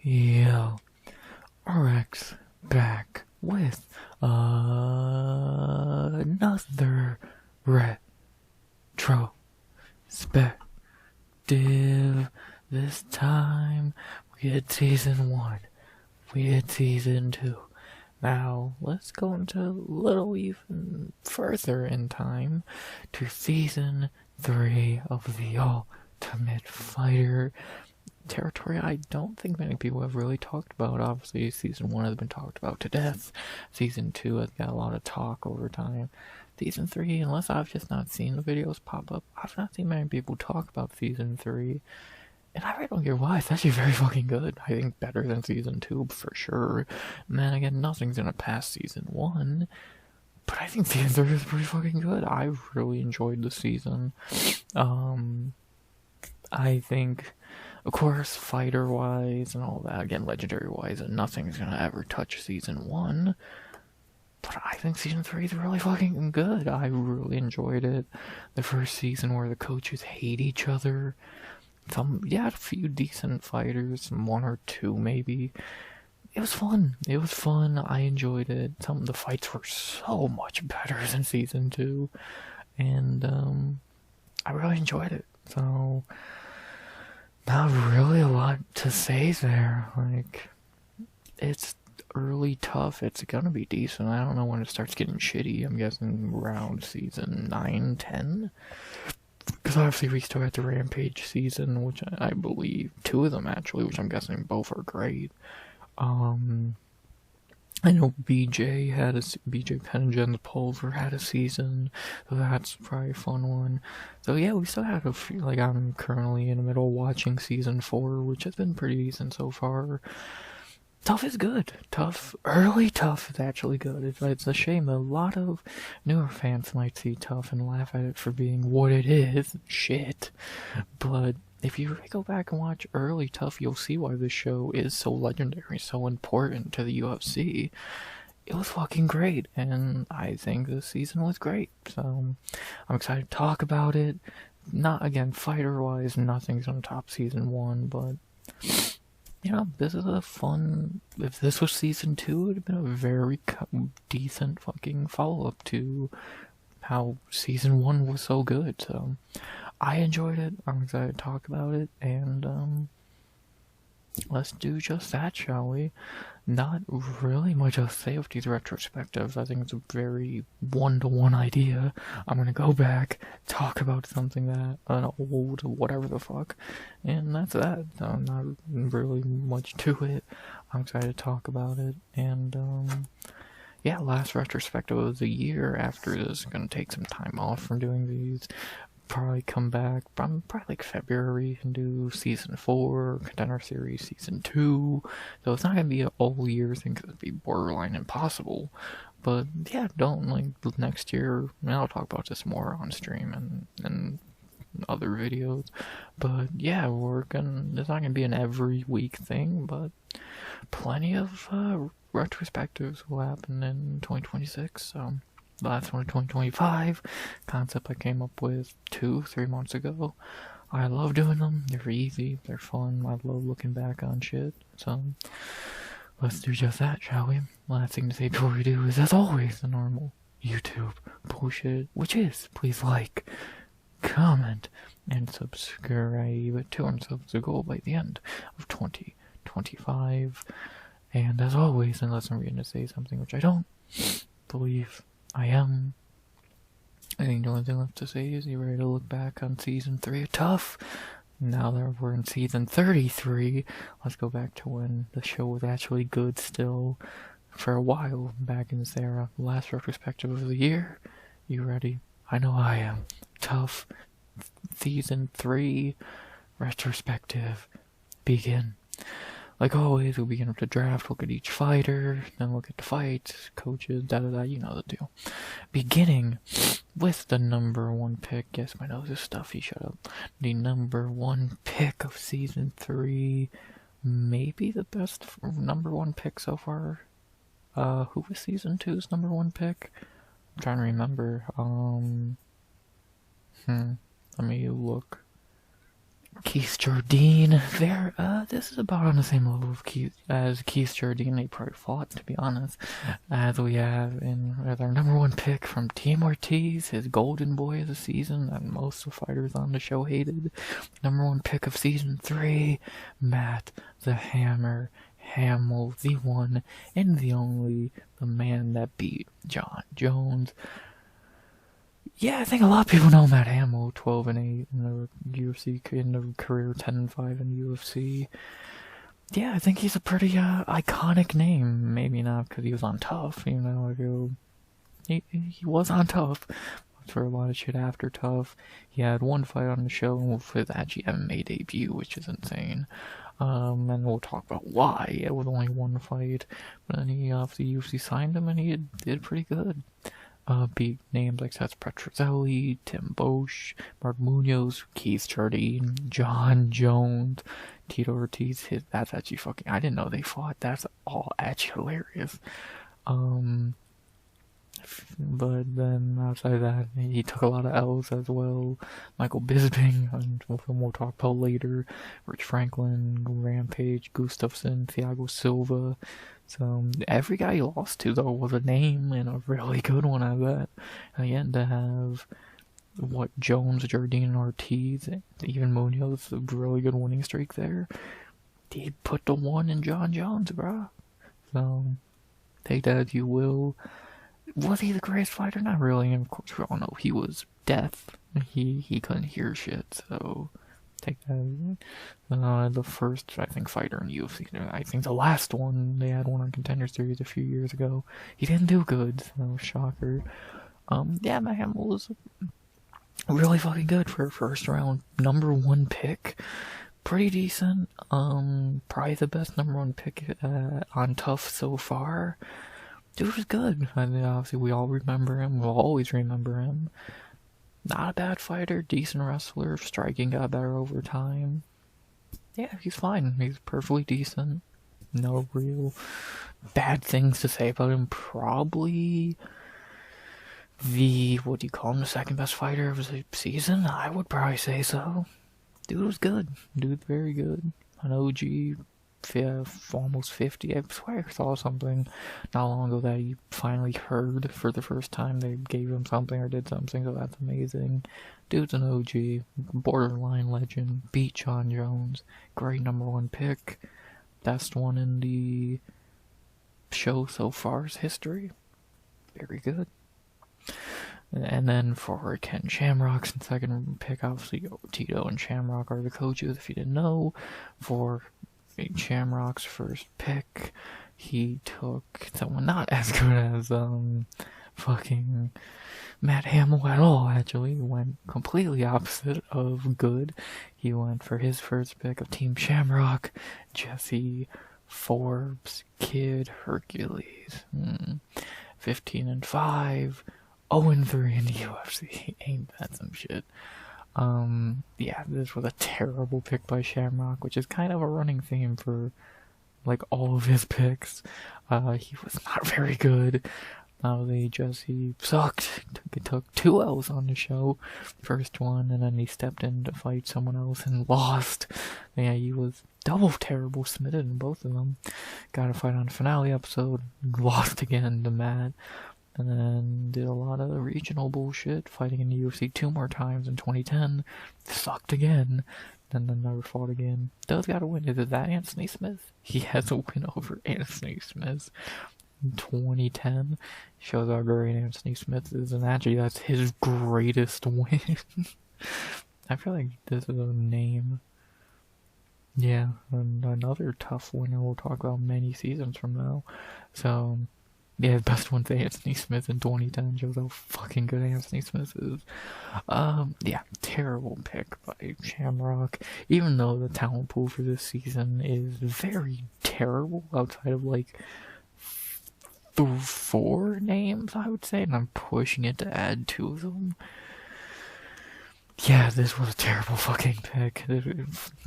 Yo, RX back with another retrospective. This time we did season 1, we did season 2. Now let's go into a little even further in time to season 3 of the Ultimate Fighter territory. I don't think many people have really talked about. Obviously, season 1 has been talked about to death. Season 2 has got a lot of talk over time. Season 3, unless I've just not seen the videos pop up, I've not seen many people talk about season 3. And I really don't get why. It's actually very fucking good. I think better than season 2 for sure. And then again, nothing's gonna pass season 1. But I think season 3 is pretty fucking good. I really enjoyed the season. I think, of course, fighter-wise and all that, again, legendary-wise, and nothing's gonna ever touch season 1. But I think season 3 is really fucking good. I really enjoyed it. The first season where the coaches hate each other. A few decent fighters, 1 or 2 maybe. It was fun. It was fun. I enjoyed it. Some of the fights were so much better than season 2. And, I really enjoyed it. So, not really a lot to say there. Like, it's early TuF. It's gonna be decent. I don't know when it starts getting shitty. I'm guessing around season 9, 10. Because obviously we still had the Rampage season, which I believe 2 of them actually, which I'm guessing both are great. I know BJ Penningen's Pulver had a season, so that's probably a fun one. So yeah, we still had a few. Like, I'm currently in the middle of watching season 4, which has been pretty decent so far. TuF is good. Early TuF is actually good. It's a shame a lot of newer fans might see TuF and laugh at it for being what it is, shit. But if you go back and watch early TuF, you'll see why this show is so legendary, so important to the UFC. It was fucking great, and I think this season was great. So I'm excited to talk about it. Not, again, fighter-wise, nothing's on top season 1, but you know, this is a fun. If this was season 2, it would have been a very decent fucking follow-up to how season 1 was so good. So, I enjoyed it. I'm excited to talk about it, and let's do just that, shall we? Not really much to say with these retrospectives. I think it's a very one-to-one idea. I'm gonna go back, talk about something that, an old, whatever the fuck, and that's that. Not really much to it. I'm excited to talk about it, and, yeah, last retrospective of the year. After this, I'm gonna take some time off from doing these. Probably come back probably like February and do season 4, Contender Series season 2. So it's not gonna be an all year thing because it'd be borderline impossible. But yeah, don't like next year. I'll talk about this more on stream and other videos. But yeah, it's not gonna be an every week thing, but plenty of retrospectives will happen in 2026. So. Last one, 2025, concept I came up with 2-3 months ago. I love doing them. They're easy. They're fun. I love looking back on shit. So, let's do just that, shall we? Last thing to say before we do is, as always, the normal YouTube bullshit, which is, please like, comment, and subscribe. 200 subs a goal by the end of 2025. And as always, unless I'm going to say something which I don't believe I am. I think the only thing left to say is, you ready to look back on season 3 of TuF? Now that we're in season 33, let's go back to when the show was actually good still for a while back in this era. Last retrospective of the year. You ready? I know I am. TuF season 3 retrospective. Begin. Like always, we'll begin with the draft, look at each fighter, then look at the fights, coaches, da-da-da, you know the deal. Beginning with the number 1 pick. Yes, my nose is stuffy, shut up. The number 1 pick of season 3. Maybe the best number 1 pick so far. Who was season 2's number 1 pick? trying to remember. Let me look. Keith Jardine. This is about on the same level of as Keith Jardine. They probably fought, to be honest. As we have as our number one pick from Team Ortiz, his golden boy of the season, that most of the fighters on the show hated. Number one pick of season 3, Matt the Hammer Hamill, the one and the only, the man that beat John Jones. Yeah, I think a lot of people know Matt Hamill, 12-8 in the UFC, in the career 10-5 in the UFC. Yeah, I think he's a pretty iconic name. Maybe not because he was on TuF, you know. He was on TuF for a lot of shit after TuF. He had one fight on the show with his actually MMA debut, which is insane. And we'll talk about why it was only one fight. But then the UFC signed him, and he did pretty good. Beat names like Seth Petrozelli, Tim Bosch, Mark Munoz, Keith Jardine, John Jones, Tito Ortiz. That's actually fucking. I didn't know they fought. That's all actually hilarious. But then outside of that, he took a lot of L's as well. Michael Bisping, and we'll talk about later. Rich Franklin, Rampage, Gustafsson, Thiago Silva. So every guy he lost to, though, was a name, and a really good one, I bet. And he had to have Jones, Jardine, and Ortiz, even Munoz, a really good winning streak there. He put the one in John Jones, bro. So take that as you will. Was he the greatest fighter? Not really. And of course, we all know he was deaf. He couldn't hear shit. So take that. The first, I think, fighter in UFC. I think the last one, they had one on Contender Series a few years ago. He didn't do good. So shocker. Yeah, Matt Hamill was really fucking good for a first round number one pick. Pretty decent. Probably the best number one pick on TuF so far. Dude was good. I mean, obviously, we all remember him. We'll always remember him. Not a bad fighter. Decent wrestler. Striking got better over time. Yeah, he's fine. He's perfectly decent. No real bad things to say about him. Probably the the second best fighter of the season? I would probably say so. Dude was good. Dude's very good. An OG. Almost 50. I swear I saw something not long ago that he finally heard for the first time. They gave him something or did something, so that's amazing. Dude's an OG, borderline legend, beat John Jones, great number one pick, best one in the show so far's history. Very good. And then for Ken Shamrock's second pick, obviously Tito and Shamrock are the coaches, if you didn't know. For Shamrock's first pick, he took someone not as good as fucking Matt Hamill at all. Actually, he went completely opposite of good. He went for his first pick of Team Shamrock, Jesse Forbes, Kid Hercules. 15-5, 0-3 in the UFC. Ain't that some shit? Yeah, this was a terrible pick by Shamrock, which is kind of a running theme for, like, all of his picks. He was not very good. Jesse sucked. He took 2 L's on the show. First one, and then he stepped in to fight someone else and lost. Yeah, he was double terrible, submitted in both of them. Got a fight on the finale episode, lost again to Matt. And then did a lot of regional bullshit, fighting in the UFC 2 more times in 2010. Sucked again. Then never fought again. Does got a win. Is it that Anthony Smith? He has a win over Anthony Smith in 2010. Shows how great Anthony Smith is. And actually, that's his greatest win. I feel like this is a name. Yeah, and another TuF winner we'll talk about many seasons from now. So, yeah, the best one's Anthony Smith in 2010. Shows how fucking good Anthony Smith is. Yeah, terrible pick by Shamrock. Even though the talent pool for this season is very terrible, outside of like 4 names, I would say, and I'm pushing it to add 2 of them. Yeah, this was a terrible fucking pick.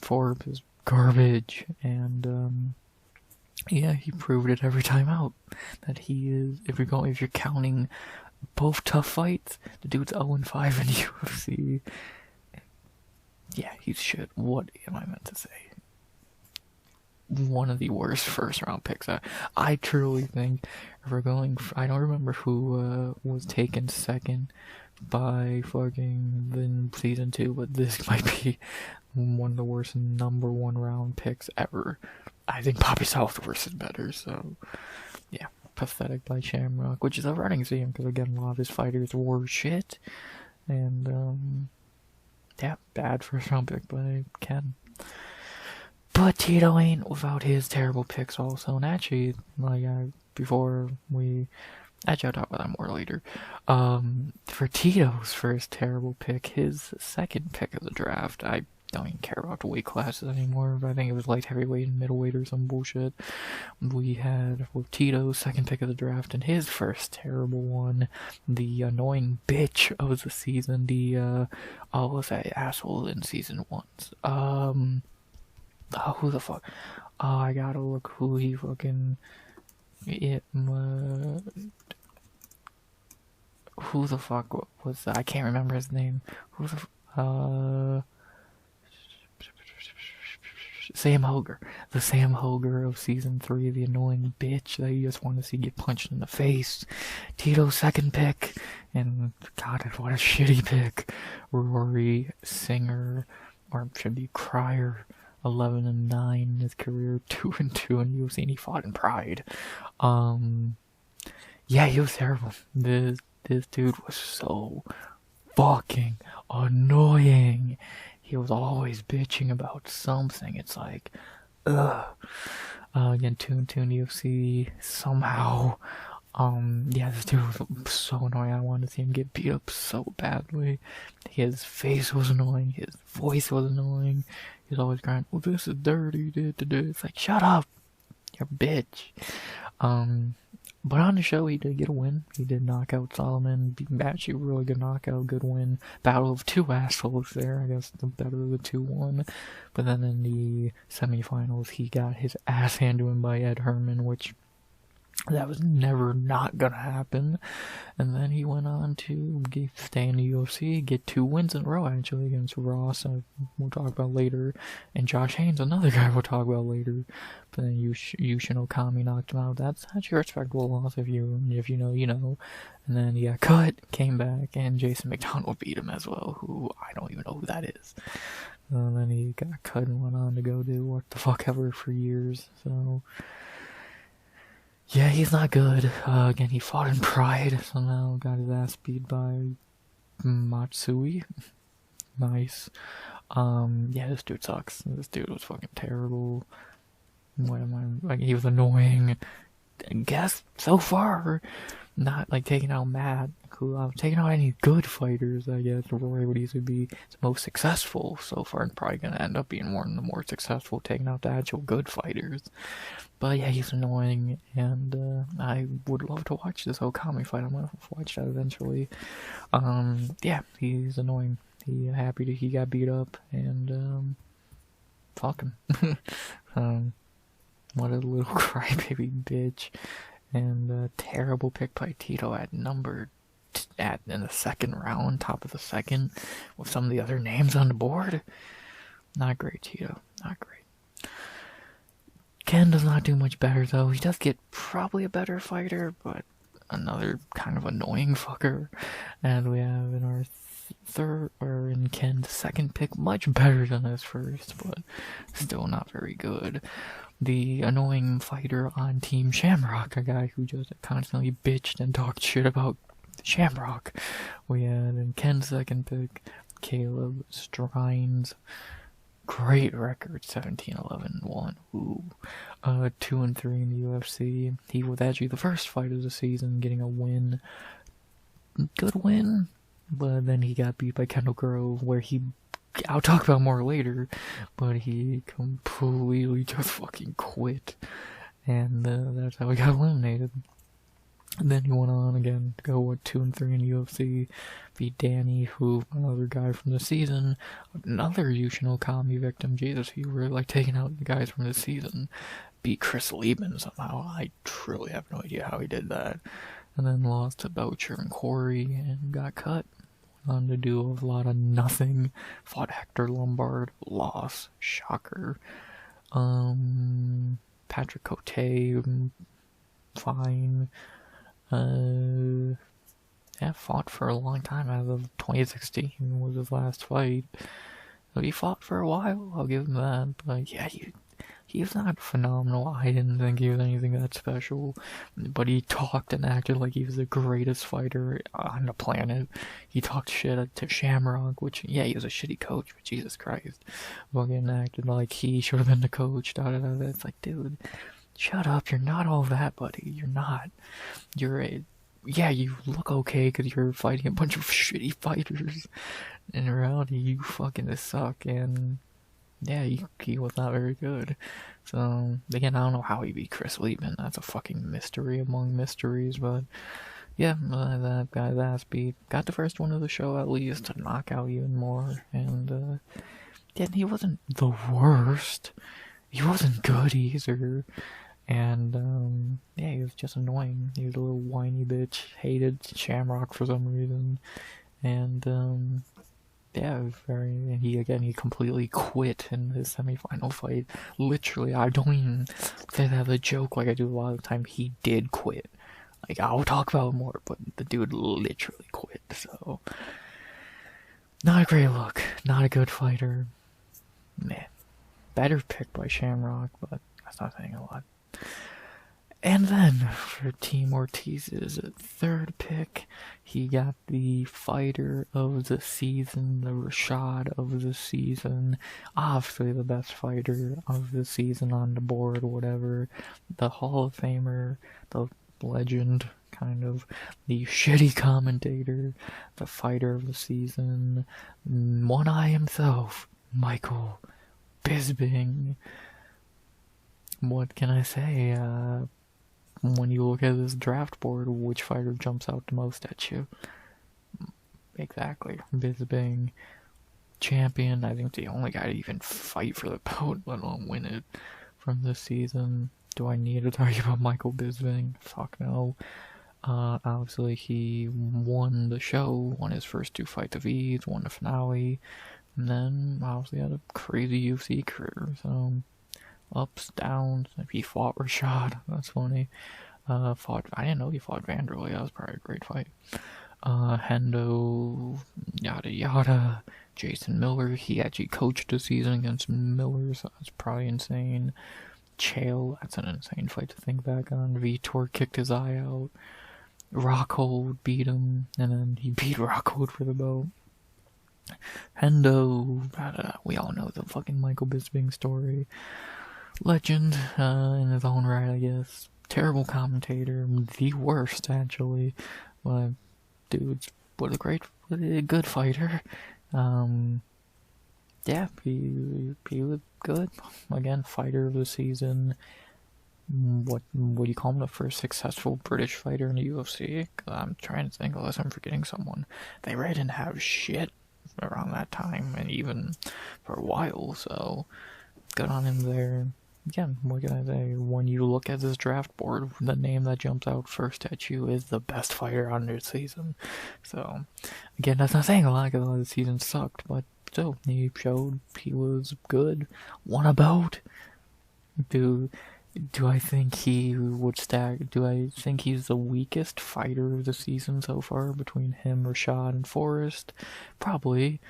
Forbes is garbage, and yeah, he proved it every time out that he is. If you're counting both TuF fights. The dude's 0-5 in UFC. Yeah, he's shit. What am I meant to say? One of the worst first round picks. I truly think if we're going. I don't remember who was taken second by fucking the season 2, but this might be one of the worst number 1 round picks ever. I think Poppy Southworth is better, so yeah. Pathetic by Shamrock, which is a running theme because again a lot of his fighters were shit, and yeah, bad first round pick by Ken. But Tito ain't without his terrible picks also, and actually, like before we, actually I'll talk about that more later. For Tito's first terrible pick, his second pick of the draft, I don't even care about the weight classes anymore. I think it was light heavyweight and middleweight or some bullshit. We had Tito's second pick of the draft and his first terrible one, the annoying bitch of the season, the what's that asshole in season 1. Who the fuck? I gotta look who he fucking who the fuck was that? I can't remember his name. Who the Sam Hoger. The Sam Hoger of season 3, the annoying bitch that you just want to see get punched in the face. Tito's second pick, and god, what a shitty pick. Rory Singer, or should be Cryer, 11-9 in his career, 2-2 in UFC, and he fought in Pride. Yeah, he was terrible. This dude was so fucking annoying. He was always bitching about something. It's like, ugh. Again, 2-2 in UFC somehow. Yeah, this dude was so annoying. I wanted to see him get beat up so badly. His face was annoying. His voice was annoying. He was always crying, "Oh, this is dirty." It's like, shut up, you bitch. But on the show, he did get a win. He did knock out Solomon. Actually, really good knockout, good win. Battle of two assholes there. I guess the better of the 2-1. But then in the semifinals, he got his ass handed to him by Ed Herman, which that was never not gonna happen. And then he went on to stay in the UFC, get 2 wins in a row actually against Ross, we'll talk about later, and Josh Haynes, another guy we'll talk about later. But then Yushin Okami knocked him out. That's actually a respectable loss if you know, you know. And then he got cut, came back, and Jason McDonald beat him as well, who I don't even know who that is. And then he got cut and went on to go do what the fuck ever for years, so yeah, he's not good. Again, he fought in Pride, so now got his ass beat by Matsui. Nice. Yeah, this dude sucks. This dude was fucking terrible. What am I, like, he was annoying. I guess, so far, not, like, taking out Matt, who, taking out any good fighters, I guess. Rory would easily be the most successful so far, and probably gonna end up being one of the more successful, taking out the actual good fighters. But yeah, he's annoying, and I would love to watch this Okami fight. I'm gonna watch that eventually. Yeah, he's annoying. Happy that he got beat up, and fuck him. What a little crybaby bitch. And terrible pick by Tito at in the second round, top of the second, with some of the other names on the board. Not great, Tito. Not great. Ken does not do much better, though. He does get probably a better fighter, but another kind of annoying fucker. And we have in our in Ken's second pick, much better than his first, but still not very good. The annoying fighter on Team Shamrock, a guy who just constantly bitched and talked shit about Shamrock. We had in Ken's second pick, Caleb Strines. Great record, 17-11-1. Ooh. 2-3 in the UFC. He was actually the first fight of the season, getting a win. Good win. But then he got beat by Kendall Grove, where I'll talk about more later, but he completely just fucking quit. And that's how he got eliminated. And then he went on again to go 2-3 in UFC, beat Danny, who another guy from the season, another Yushin Okami victim. Jesus, he really like taking out the guys from the season. Beat Chris Liebman somehow. I truly have no idea how he did that. and then lost to Boucher and Corey, and got cut. On to do a lot of nothing. Fought Hector Lombard, loss, shocker. Patrick Cote, fine. Yeah, fought for a long time. As of 2016 was his last fight. So he fought for a while, I'll give him that. But yeah, he was not phenomenal. I didn't think he was anything that special. But he talked and acted like he was the greatest fighter on the planet. He talked shit to Shamrock, which, yeah, he was a shitty coach, but Jesus Christ. Fucking acted like he should have been the coach. It's like, dude, shut up. You're not all that, buddy. You're not. Yeah, you look okay because you're fighting a bunch of shitty fighters. In reality, you fucking suck, and yeah, he was not very good. So, again, I don't know how he beat Chris Liebman. That's a fucking mystery among mysteries, but yeah, that guy's ass beat. Got the first one of the show at least to knock out even more, and yeah, he wasn't the worst. He wasn't good either. And, yeah, he was just annoying. He was a little whiny bitch, hated Shamrock for some reason, and, yeah, he completely quit in his semifinal fight. Literally, I don't even say that as a joke like I do a lot of the time. He did quit. Like, I'll talk about it more, but the dude literally quit, so. Not a great look. Not a good fighter. Man. Better pick by Shamrock, but that's not saying a lot. And then, for Team Ortiz's third pick, he got the fighter of the season, the Rashad of the season, obviously the best fighter of the season on the board, whatever, the Hall of Famer, the legend, kind of, the shitty commentator, the fighter of the season, One Eye himself, Michael Bisping. What can I say? When you look at this draft board, which fighter jumps out the most at you? Exactly. Bisping. Champion. I think the only guy to even fight for the belt, let alone win it from this season. Do I need to talk about Michael Bisping? Fuck no. Obviously he won the show, won his first 2 fights of ease, won the finale, and then obviously had a crazy UFC career, so ups, downs. He fought Rashad. That's funny. I didn't know he fought Vanderlei. That was probably a great fight. Hendo, yada yada. Jason Miller. He actually coached the season against Miller, so that's probably insane. Chael, that's an insane fight to think back on. Vitor kicked his eye out. Rockhold beat him, and then he beat Rockhold for the belt. Hendo, we all know the fucking Michael Bisping story. Legend, in his own right, I guess. Terrible commentator, the worst, actually. But, dude, what a good fighter. Yeah, he was good. Again, fighter of the season. What do you call him? The first successful British fighter in the UFC? 'Cause I'm trying to think, unless I'm forgetting someone. They really didn't have shit around that time, and even for a while, so good on him there. Again, what can I say? When you look at this draft board, the name that jumps out first at you is the best fighter on this season. So, again, that's not saying a lot because the season sucked, but still, he showed he was good. Won a belt. Do I think he would stack? Do I think he's the weakest fighter of the season so far between him, Rashad, and Forrest? Probably.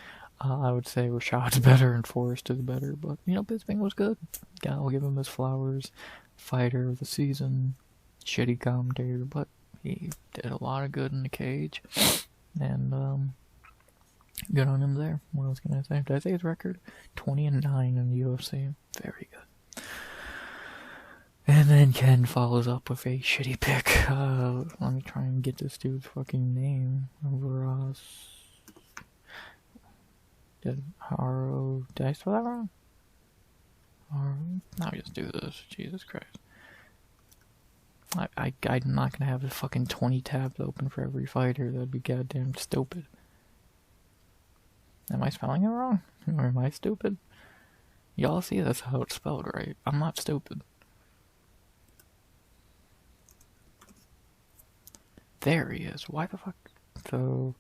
I would say Rashad's better and Forrest is better, but, Bisping was good. I'll give him his flowers. Fighter of the season. Shitty commentator, but he did a lot of good in the cage. And, good on him there. What else can I say? Did I say his record? 20-9 in the UFC. Very good. And then Ken follows up with a shitty pick. Let me try and get this dude's fucking name. Ross. Did I spell that wrong? Now we just do this. Jesus Christ. I'm not gonna have the fucking 20 tabs open for every fighter. That'd be goddamn stupid. Am I spelling it wrong? Or am I stupid? Y'all see that's how it's spelled, right? I'm not stupid. There he is. Why the fuck? So,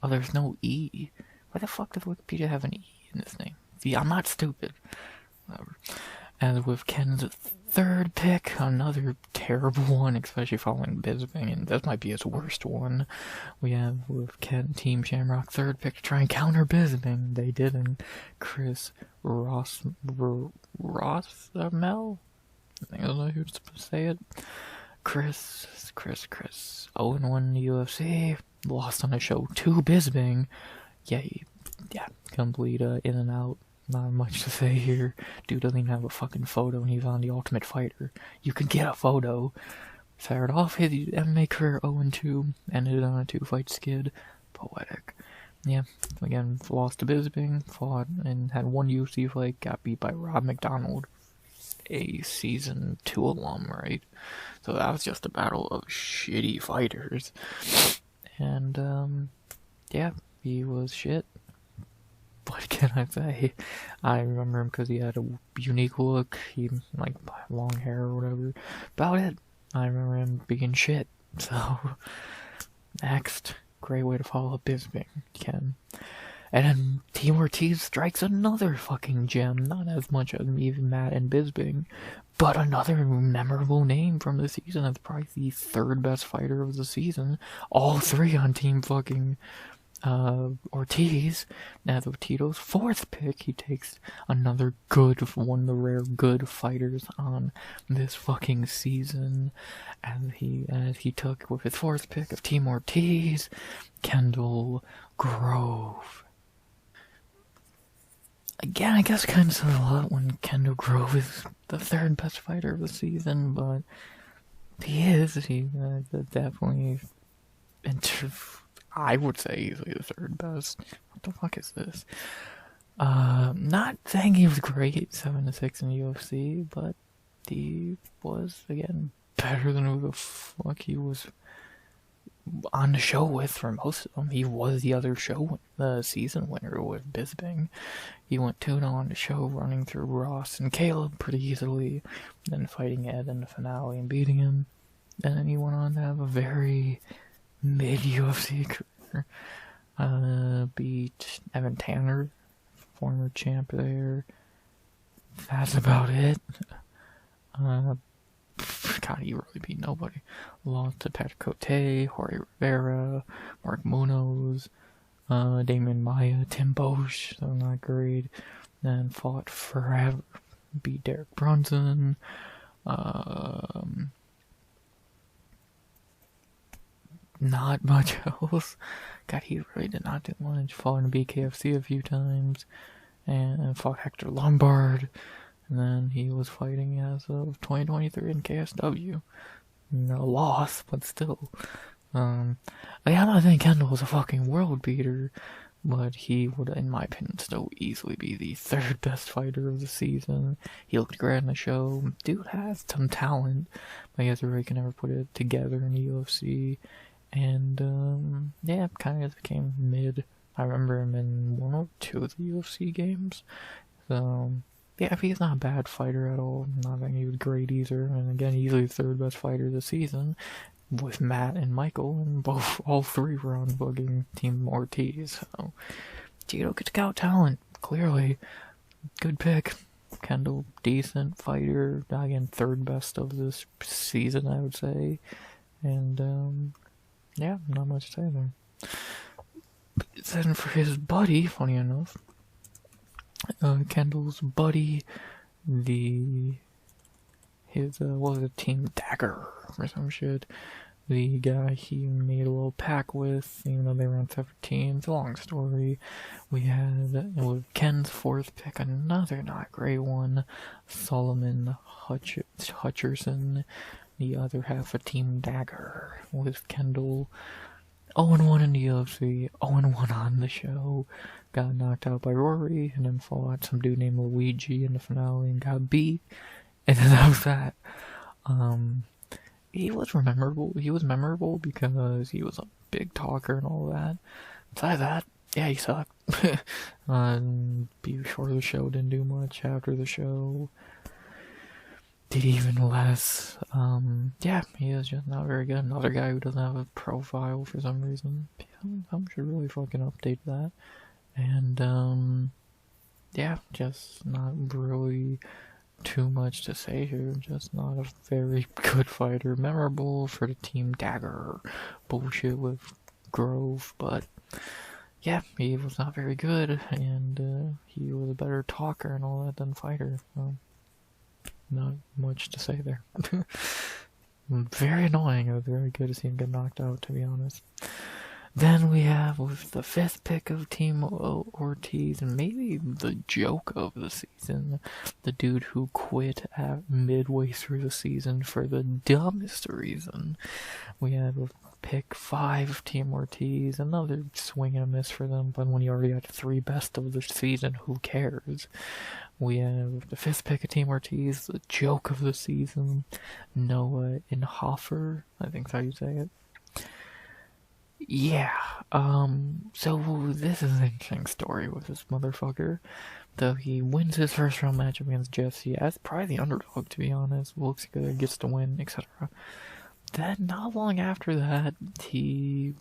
oh, there's no E. Why the fuck does Wikipedia have an E in this name? See, I'm not stupid. Whatever. And with Ken's third pick, another terrible one, especially following Bisping, and this might be his worst one. We have with Ken, Team Shamrock, third pick to try and counter Bisping. They didn't. Chris Rossmel? I don't know who's supposed to say it. Chris. 0-1 in the UFC. Lost on a show to Bisping. Yeah, complete in and out. Not much to say here. Dude doesn't even have a fucking photo and he's on The Ultimate Fighter. You could get a photo. Started off his MMA career 0-2, ended on a 2-fight skid. Poetic. Yeah, again, lost to Bisping, fought and had one UFC fight, got beat by Rob McDonald, a Season 2 alum, right? So that was just a battle of shitty fighters. And, yeah, he was shit. What can I say? I remember him because he had a unique look. He like long hair or whatever. About it. I remember him being shit. So next, great way to follow up Bisping, Ken. And then Team Ortiz strikes another fucking gem. Not as much as even Matt and Bisping, but another memorable name from the season. That's probably the third best fighter of the season. All three on Team fucking Ortiz. Now with Tito's fourth pick, he takes another good, one of the rare good fighters on this fucking season, and he took with his fourth pick of Team Ortiz, Kendall Grove. Again, I guess kind of says a lot when Kendall Grove is the third best fighter of the season, but he definitely I would say easily the third best. What the fuck is this? Not saying he was great, 7-6 in the UFC, but he was, again, better than who the fuck he was on the show with for most of them. He was the other the season winner with Bisping. He went 2-0 on the show, running through Ross and Caleb pretty easily, then fighting Ed in the finale and beating him. And then he went on to have a very mid-UFC career. Beat Evan Tanner, former champ there. That's about it. God, he really beat nobody. Lost to Patrick Cote, Jorge Rivera, Mark Munoz, Damon Maya, Tim Bosch, so not great. Then fought forever. Beat Derek Brunson. Not much else. God, he really did not do much. Fought in BKFC a few times. And fought Hector Lombard. And then he was fighting as of 2023 in KSW. No loss, but still. I'm not saying Kendall was a fucking world beater, but he would, in my opinion, still easily be the third best fighter of the season. He looked great on the show. Dude has some talent, but I guess everybody can never put it together in the UFC. And, yeah, kind of just became mid. I remember him in one or two of the UFC games. So, yeah, if he's not a bad fighter at all, I'm not think he was great either. And again, easily the third best fighter of the season with Matt and Michael, and all three were on fucking Team Ortiz. So, Tito gets scout talent, clearly. Good pick. Kendall, decent fighter. Again, third best of this season, I would say. And, yeah, not much to say there. Then for his buddy, funny enough, Kendall's buddy, what was it, Team Dagger or some shit, the guy he made a little pack with, even though they were on separate teams. A long story. We had, with Ken's fourth pick, another not great one, Solomon Hutcherson, the other half of Team Dagger, with Kendall 0-1 in the UFC, 0-1 on the show. Got knocked out by Rory, and then fought some dude named Luigi in the finale and got beat. And then that was that. He was memorable because he was a big talker and all that. Besides that, yeah, he sucked. Before the show, didn't do much. After the show, did even less. Yeah, he is just not very good. Another guy who doesn't have a profile for some reason. Some should really fucking update that. And, yeah, just not really too much to say here. Just not a very good fighter. Memorable for the Team Dagger bullshit with Grove, but yeah, he was not very good, and he was a better talker and all that than fighter. So not much to say there. Very annoying. It was very good to see him get knocked out, to be honest. Then we have with the 5th pick of Team Ortiz, and maybe the joke of the season, the dude who quit at midway through the season for the dumbest reason. We have with pick 5 of Team Ortiz, another swing and a miss for them, but when you already had 3 best of the season, who cares? We have the 5th pick of Team Ortiz, the joke of the season, Noah Inhofer, I think that's how you say it. Yeah, so this is an interesting story with this motherfucker. Though he wins his first round match against Jesse as probably the underdog, to be honest, looks good, gets to win, etc. Then, not long after that, he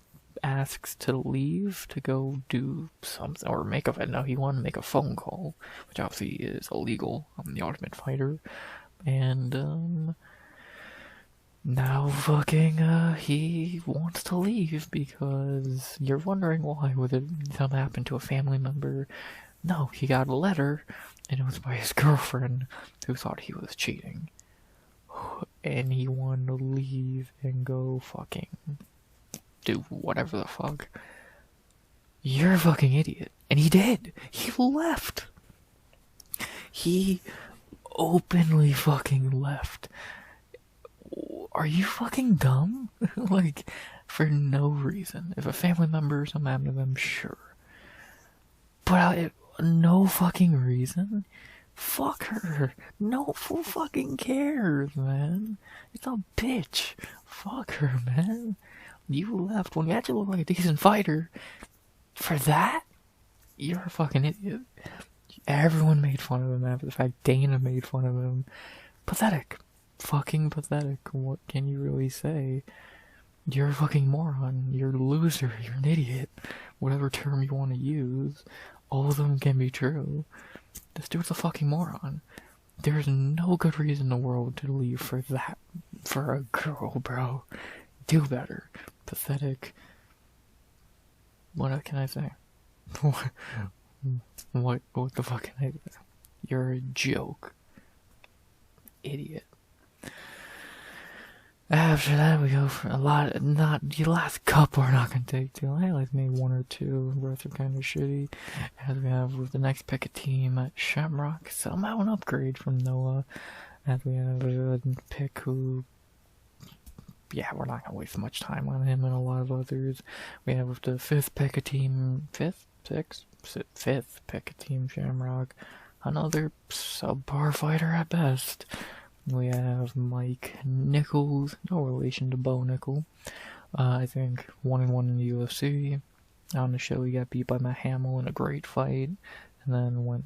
asks to leave to go do something, or make a, no, he wanted to make a phone call, which obviously is illegal on The Ultimate Fighter, and, now fucking, he wants to leave because you're wondering why. Would it something happen to a family member? No, he got a letter, and it was by his girlfriend who thought he was cheating. And he wanted to leave and go fucking do whatever the fuck. You're a fucking idiot. And he did. He left. He openly fucking left. Are you fucking dumb? Like, for no reason. If a family member or something happened to them, sure. But no fucking reason? Fuck her. No, who fucking cares, man? It's a bitch. Fuck her, man. You left when you actually look like a decent fighter. For that? You're a fucking idiot. Everyone made fun of him after the fact. Dana made fun of him. Pathetic. Fucking pathetic. What can you really say? You're a fucking moron. You're a loser. You're an idiot. Whatever term you want to use. All of them can be true. This dude's a fucking moron. There's no good reason in the world to leave for that. For a girl, bro. Do better. Pathetic. What can I say? What the fuck can I say? You're a joke. Idiot. After that, we go for a lot. Not the last couple are not gonna take too long. I like maybe 1 or 2. The rest are kind of shitty. As we have with the next pick a team at Shamrock, somehow an upgrade from Noah. As we have a pick who, yeah, we're not gonna waste much time on him and a lot of others. We have with the 5th pick a team, 5th pick a team Shamrock, another subpar fighter at best. We have Mike Nichols, no relation to Bo Nickel. I think 1-1 in the UFC. On the show, he got beat by Matt Hamill in a great fight, and then won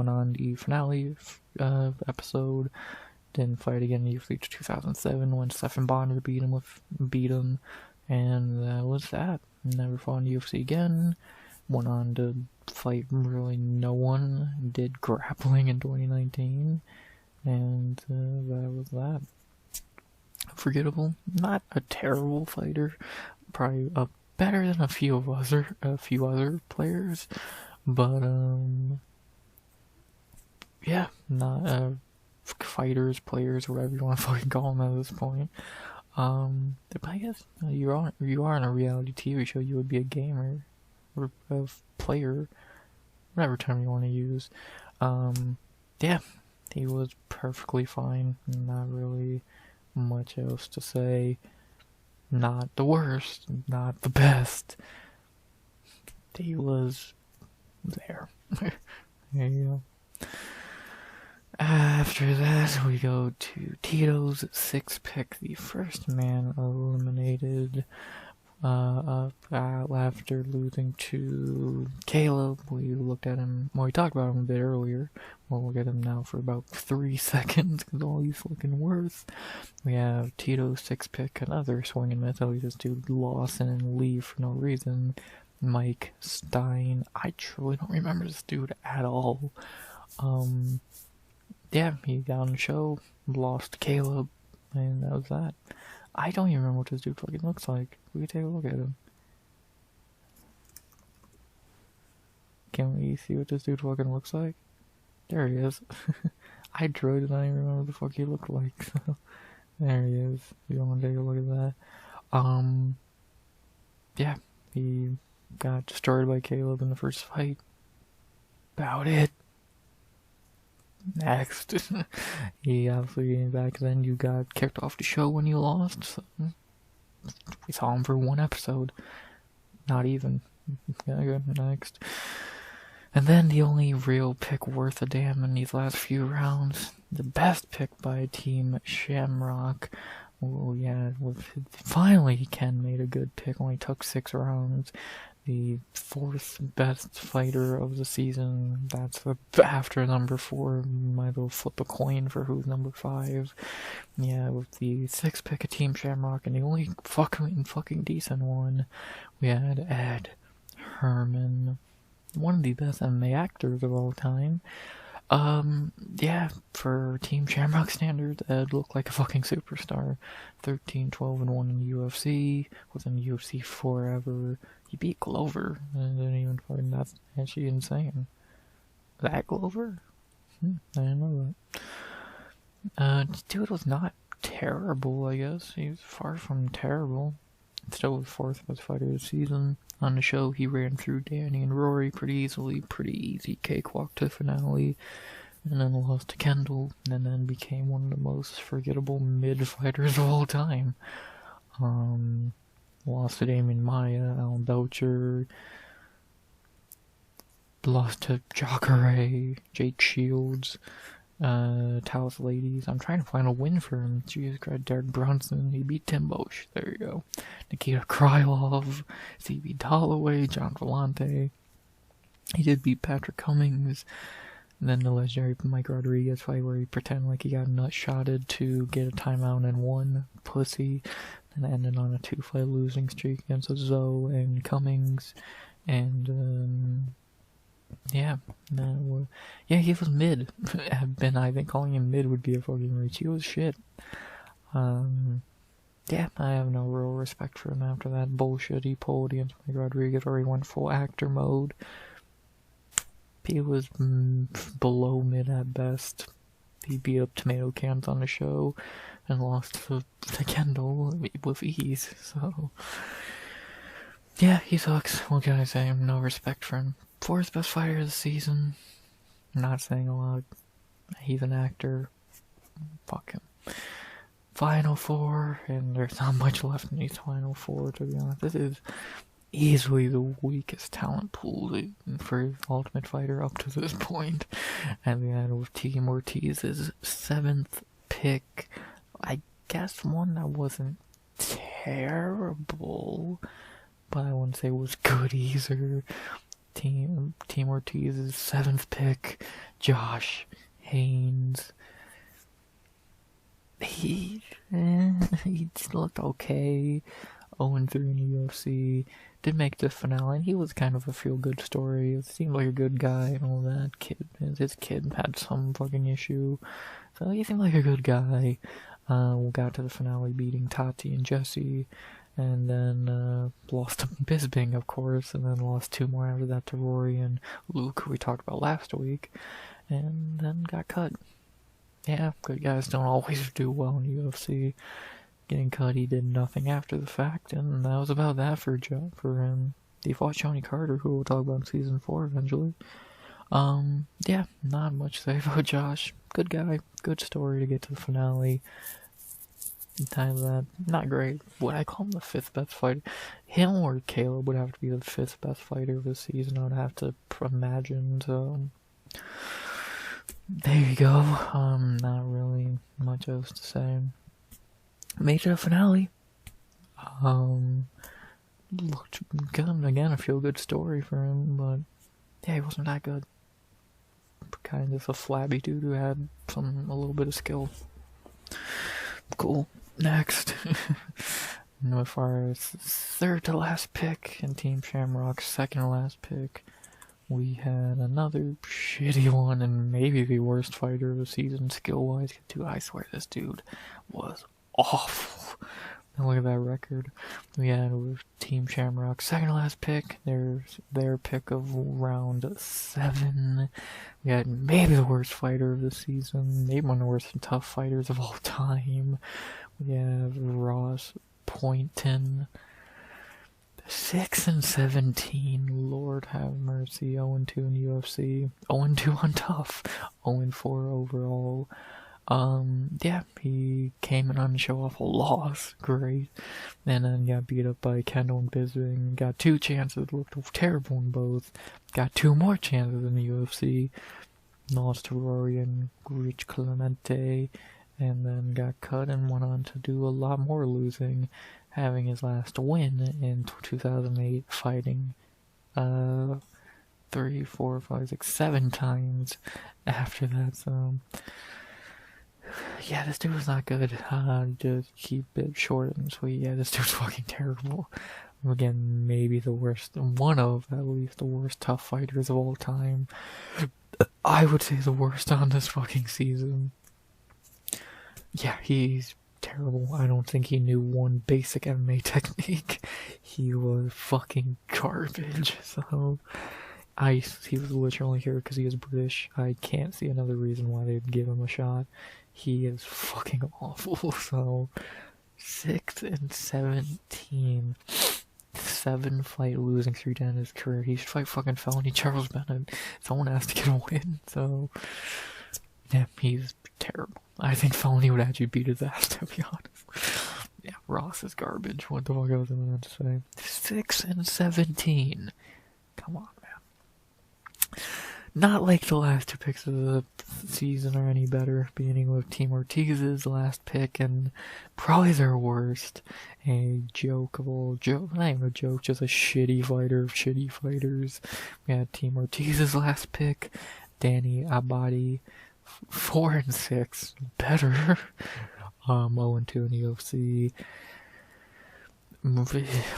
on the finale episode. Didn't fight again in UFC 2007 when Stephan Bonner beat him, and that was that. Never fought in UFC again. Went on to fight really no one. Did grappling in 2019. And that was that. Forgettable. Not a terrible fighter. Probably better than a few other players. But yeah, not fighters, players, whatever you want to fucking call them at this point. But I guess you are in a reality TV show. You would be a gamer or a player, whatever term you want to use. Yeah. He was perfectly fine. Not really much else to say. Not the worst. Not the best. He was there. There you go. After that, we go to Tito's 6th pick, the first man eliminated. after losing to Caleb. We looked at him, well, we talked about him a bit earlier. We'll look at him now for about 3 seconds, because all he's looking worth. We have Tito 6-pick, another swing and miss. Oh, he just do Lawson and Lee for no reason. Mike Stein. I truly don't remember this dude at all. Yeah, he got on the show, lost to Caleb, and that was that. I don't even remember what this dude fucking looks like. We can take a look at him. Can we see what this dude fucking looks like? There he is. I truly don't even remember what the fuck he looked like. So, there he is. You want to take a look at that? Yeah, he got destroyed by Caleb in the first fight. About it. Next. He obviously, back then, you got kicked off the show when you lost, so we saw him for 1 episode. Not even. Yeah, good. Next. And then the only real pick worth a damn in these last few rounds, the best pick by Team Shamrock. Oh yeah, finally Ken made a good pick, only took 6 rounds. The 4th best fighter of the season. That's after number 4. Might as well flip a coin for who's number 5. Yeah, with the 6th pick of Team Shamrock, and the only fucking decent one, we had Ed Herman, one of the best MMA actors of all time. Yeah, for Team Shamrock standards, Ed looked like a fucking superstar. 13-12-1 in the UFC, was in the UFC forever. He beat Glover, and didn't even fucking, that's actually insane. That Glover? I didn't know that. Dude was not terrible, I guess. He was far from terrible. Still the 4th best fighter of the season. On the show, he ran through Danny and Rory pretty easily, pretty easy cakewalk to finale, and then lost to Kendall, and then became one of the most forgettable mid-fighters of all time. Lost to Damian Maia, Alan Belcher, lost to Jacare, Jake Shields, Taos Ladies. I'm trying to find a win for him. Jesus Christ, Derek Brunson. He beat Tim Bosch. There you go. Nikita Krylov, CB Holloway, John Vellante. He did beat Patrick Cummings. And then the legendary Mike Rodriguez fight where he pretended like he got nut-shotted to get a timeout and won. Pussy. And ended on a 2-fight losing streak against Zoe and Cummings. And, yeah, he was mid. I think calling him mid would be a fucking reach. He was shit. Yeah, I have no real respect for him after that bullshit he pulled against Mike Rodriguez where he went full actor mode. He was below mid at best. He beat up tomato cans on the show and lost to Kendall with ease, so... Yeah, he sucks. What can I say? No respect for him. 4th best fighter of the season. I'm not saying a lot. He's an actor. Fuck him. Final 4, and there's not much left in these Final 4, to be honest. This is easily the weakest talent pool for Ultimate Fighter up to this point. And we had with Team Ortiz's 7th pick. I guess one that wasn't terrible, but I wouldn't say it was good either. Team Ortiz's 7th pick, Josh Haynes. He looked okay. 0-3 in the UFC. Did make the finale, and he was kind of a feel-good story. It seemed like a good guy and all that. His kid had some fucking issue, so he seemed like a good guy. We got to the finale beating Tati and Jesse, and then lost to Bisbing, of course, and then lost 2 more after that to Rory and Luke, who we talked about last week, and then got cut. Yeah, good guys don't always do well in the UFC. Getting cut, he did nothing after the fact, and that was about that for him. He fought Johnny Carter, who we'll talk about in Season 4 eventually. Yeah, not much to say about Josh. Good guy, good story to get to the finale. Times that, not great. Would I call him the 5th best fighter? Him or Caleb would have to be the 5th best fighter of the season, I would have to imagine, so... There you go. Not really much else to say. Made it a finale. looked good. Again, a feel-good story for him, but yeah, he wasn't that good. Kind of a flabby dude who had a little bit of skill. Cool. Next. As far as third to last pick and Team Shamrock's second to last pick, we had another shitty one and maybe the worst fighter of the season skill-wise. Dude, I swear this dude was awful. Now look at that record. We had Team Shamrock's second to last pick. Their pick of round 7. We had maybe the worst fighter of the season, maybe one of the worst TuF fighters of all time. We have Ross Poynton. 6-17, Lord have mercy. 0-2 in UFC, 0-2 on TuF, 0-4 overall. Yeah, he came in on the show off a loss, great, and then got beat up by Kendall and Bisping. Got 2 chances, looked terrible in both. Got 2 more chances in the UFC. Lost to Rory and Rich Clemente, and then got cut and went on to do a lot more losing, having his last win in 2008, fighting 3, 4, 5, 6, 7 times after that. So yeah, this dude was not good. Just keep it short and sweet. Yeah, this dude's fucking terrible. Again, maybe the worst, one of at least the worst TuF fighters of all time. I would say the worst on this fucking season. Yeah, he's terrible. I don't think he knew one basic MMA technique. He was fucking garbage. So, he was literally here because he was British. I can't see another reason why they'd give him a shot. He is fucking awful. So, 6-17. 7 fight losing streak to end his career. He should fight fucking felony Charles Bennett. Someone has to get a win. So, yeah, he's terrible. I think felony would actually beat his ass, to be honest. Yeah, Ross is garbage. What the fuck was I going to say? 6-17. Come on, man. Not like the last 2 picks of the season are any better, beginning with Team Ortiz's last pick and probably their worst. A joke of all joke, not even a joke, just a shitty fighter of shitty fighters. We had Team Ortiz's last pick, Danny Abadi, 4-6, better. 0-2 in the UFC.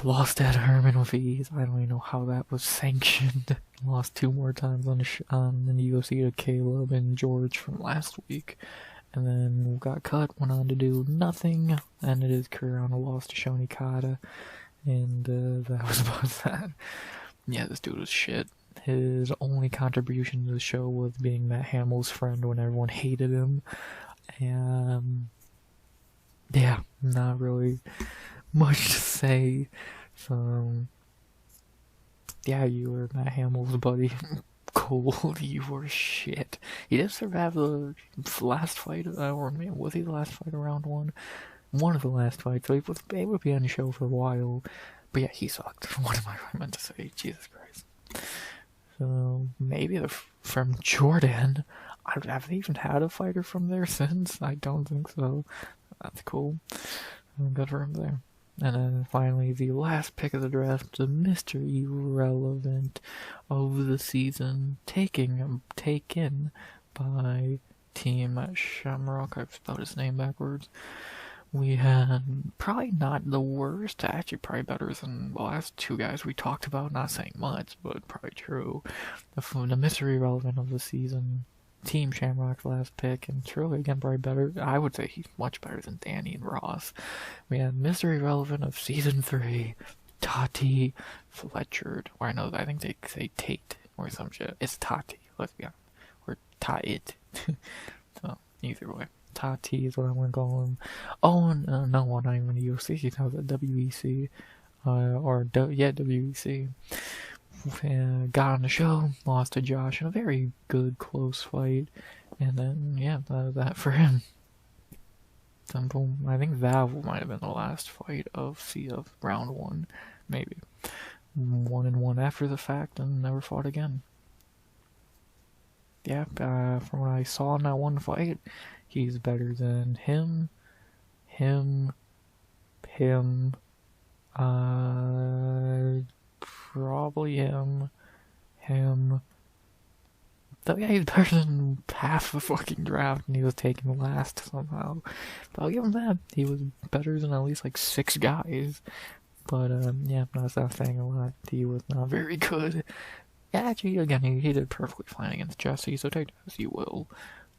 Lost Ed Herman with ease. I don't even know how that was sanctioned. Lost 2 more times in the UFC to Caleb and George from last week. And then got cut, went on to do nothing, ended his career on a loss to Shoni Kata. And that was about that. Yeah, this dude was shit. His only contribution to the show was being Matt Hamill's friend when everyone hated him. And yeah, not really much to say. So yeah, you were Matt Hamill's buddy. Cool, you were shit. He did survive the last fight, or was he the last fight around 1? One of the last fights, so he was able to be on the show for a while. But yeah, he sucked. What am I meant to say? Jesus Christ. So maybe from Jordan. Have they even had a fighter from there since? I don't think so. That's cool. Good for him there. And then finally, the last pick of the draft, the Mr. Irrelevant of the season, taken by Team Shamrock. I've spelled his name backwards. We had probably not the worst, actually probably better than the last 2 guys we talked about, not saying much, but probably true. The Mr. Irrelevant of the season, Team Shamrock's last pick, and truly, again, probably better. I would say he's much better than Danny and Ross. We had Mr. Irrelevant of Season 3, Tati Fletcher. Or I think they say Tate or some shit. It's Tati, let's be honest. Or Ta-it. So, either way. Tati is what I'm gonna call him. Oh, no, not even the UFC, that was a WEC. WEC. Got on the show, lost to Josh in a very good close fight, and then yeah, that was that for him. Simple. I think that might have been the last fight of round 1, maybe 1-1 after the fact, and never fought again. Yeah, from what I saw in that one fight, he's better than him, Probably him. So yeah, he's better than half the fucking draft, and he was taken last somehow. But I'll give him that. He was better than at least like 6 guys. But yeah, that's not saying a lot. He was not very good. Yeah, actually, again, he did perfectly fine against Jesse, so take that as you will.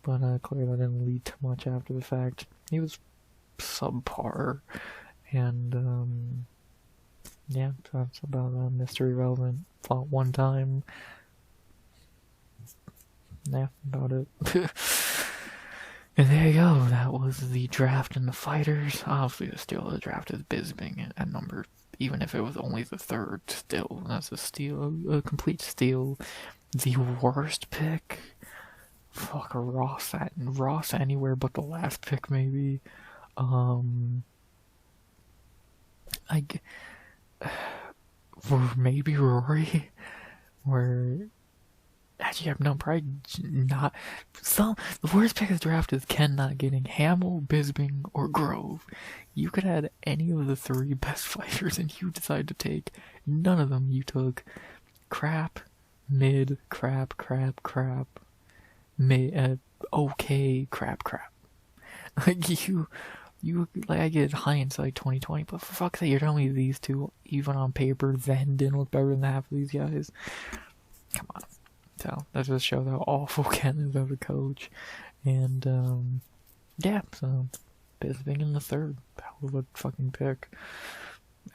But clearly that didn't lead to much after the fact. He was subpar, and yeah, that's about Mystery Relevant. Fought one time. Yeah, about it. And there you go, that was the draft and the fighters. Obviously, the steal of the draft is Bisping at number, even if it was only the 3rd, still, that's a steal, a complete steal. The worst pick? Fuck, Ross anywhere but the last pick, maybe. Or maybe Rory, where actually, no, probably not. The worst pick of the draft is Ken not getting Hamill, Bisping, or Grove. You could add any of the 3 best fighters, and you decide to take none of them. You took crap, mid, crap, mid, okay, crap. Like you, like, I get hindsight 2020, but for fuck's sake, you're telling me these 2, even on paper, then didn't look better than half of these guys? Come on. So that just shows how awful Ken is as a coach. And yeah, so Bisping in the 3rd. Hell of a fucking pick.